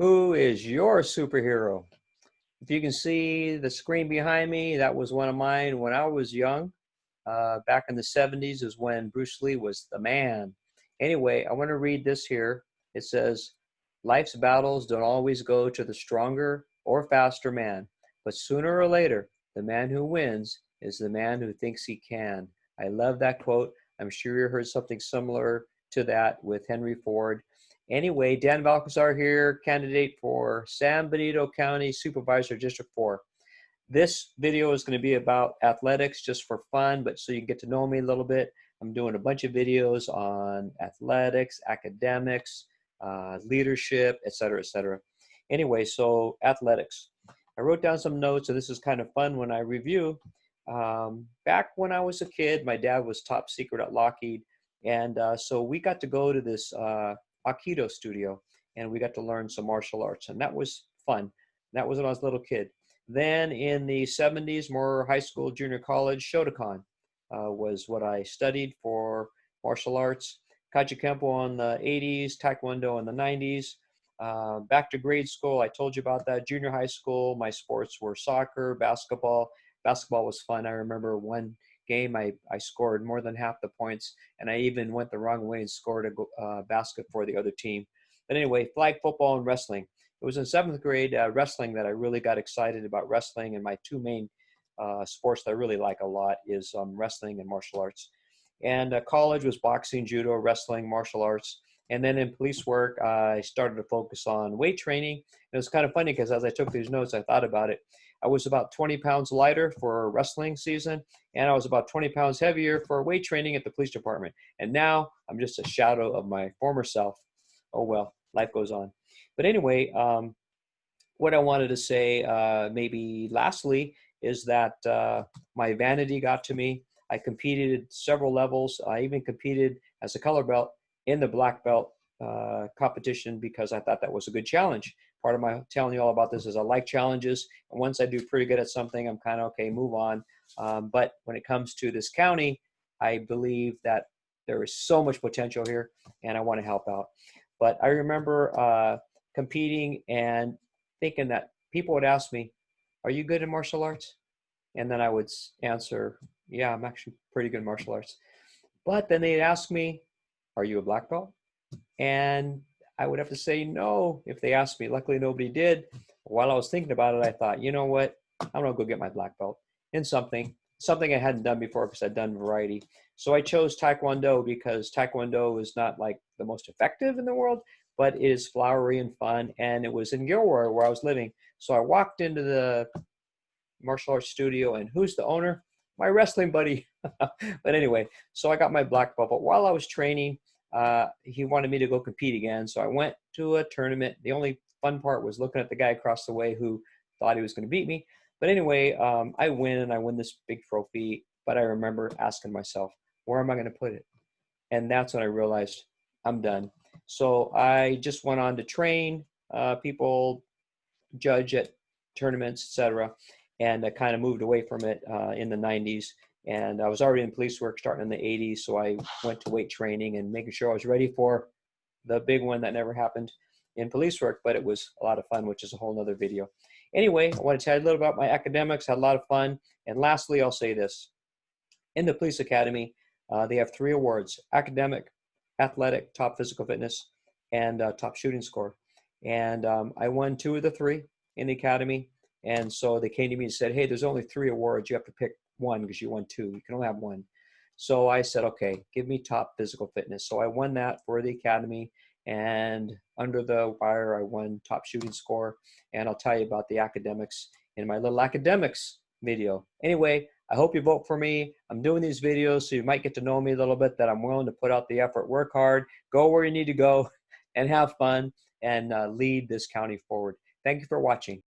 Who is your superhero? If you can see the screen behind me, that was one of mine when I was young. Back in the 70s is when Bruce Lee was the man. Anyway, I want to read this here. It says, life's battles don't always go to the stronger or faster man, but sooner or later, the man who wins is the man who thinks he can. I love that quote. I'm sure you heard something similar to that with Henry Ford. Anyway, Dan Balcazar here, candidate for San Benito County Supervisor District 4. This video is going to be about athletics just for fun, but so you can get to know me a little bit. I'm doing a bunch of videos on athletics, academics, leadership, etc., etc. Anyway, so athletics. I wrote down some notes, and this is kind of fun when I review. Back when I was a kid, my dad was top secret at Lockheed, and so we got to go to this Aikido studio, and we got to learn some martial arts, and that was fun. That was when I was a little kid. Then in the 70s, more high school, junior college, Shotokan was what I studied for martial arts. Kaijukenpo in the 80s, Taekwondo in the 90s. Back to grade school, I told you about that. Junior high school, my sports were soccer, basketball. Basketball was fun. I remember one game I scored more than half the points, and I even went the wrong way and scored a basket for the other team. But anyway, flag football and wrestling. It was in seventh grade wrestling that I really got excited about wrestling, and my two main sports that I really like a lot is wrestling and martial arts. And college was boxing, judo, wrestling, martial arts. And then in police work, I started to focus on weight training. And it was kind of funny because as I took these notes, I thought about it. I was about 20 pounds lighter for wrestling season, and I was about 20 pounds heavier for weight training at the police department. And now I'm just a shadow of my former self. Oh well, life goes on. But anyway, what I wanted to say, maybe lastly, is that my vanity got to me. I competed at several levels. I even competed as a color belt in the black belt competition because I thought that was a good challenge. Part of my telling you all about this is I like challenges. And once I do pretty good at something, I'm kind of okay, move on. But when it comes to this county, I believe that there is so much potential here and I want to help out. But I remember competing and thinking that people would ask me, are you good in martial arts? And then I would answer, yeah, I'm actually pretty good in martial arts. But then they'd ask me, are you a black belt? And I would have to say no if they asked me. Luckily, nobody did. While I was thinking about it, I thought, you know what? I'm going to go get my black belt in something I hadn't done before because I'd done variety. So I chose Taekwondo because Taekwondo is not like the most effective in the world, but it is flowery and fun. And it was in Gilroy where I was living. So I walked into the martial arts studio, and who's the owner? My wrestling buddy. But anyway, so I got my black belt. But while I was training, he wanted me to go compete again. So I went to a tournament. The only fun part was looking at the guy across the way who thought he was going to beat me. But anyway, I win, and I win this big trophy. But I remember asking myself, where am I going to put it? And that's when I realized I'm done. So I just went on to train people, judge at tournaments, etc. And I kind of moved away from it in the 90s. And I was already in police work starting in the 80s. So I went to weight training and making sure I was ready for the big one that never happened in police work, but it was a lot of fun, which is a whole nother video. Anyway, I want to tell you a little about my academics, had a lot of fun. And lastly, I'll say this. In the police academy, they have 3 awards: academic, athletic, top physical fitness, and top shooting score. And I won 2 of the 3 in the academy. And so they came to me and said, hey, there's only 3 awards. You have to pick one because you won 2. You can only have one. So I said, okay, give me top physical fitness. So I won that for the academy. And under the wire, I won top shooting score. And I'll tell you about the academics in my little academics video. Anyway, I hope you vote for me. I'm doing these videos so you might get to know me a little bit, that I'm willing to put out the effort, work hard, go where you need to go, and have fun, and lead this county forward. Thank you for watching.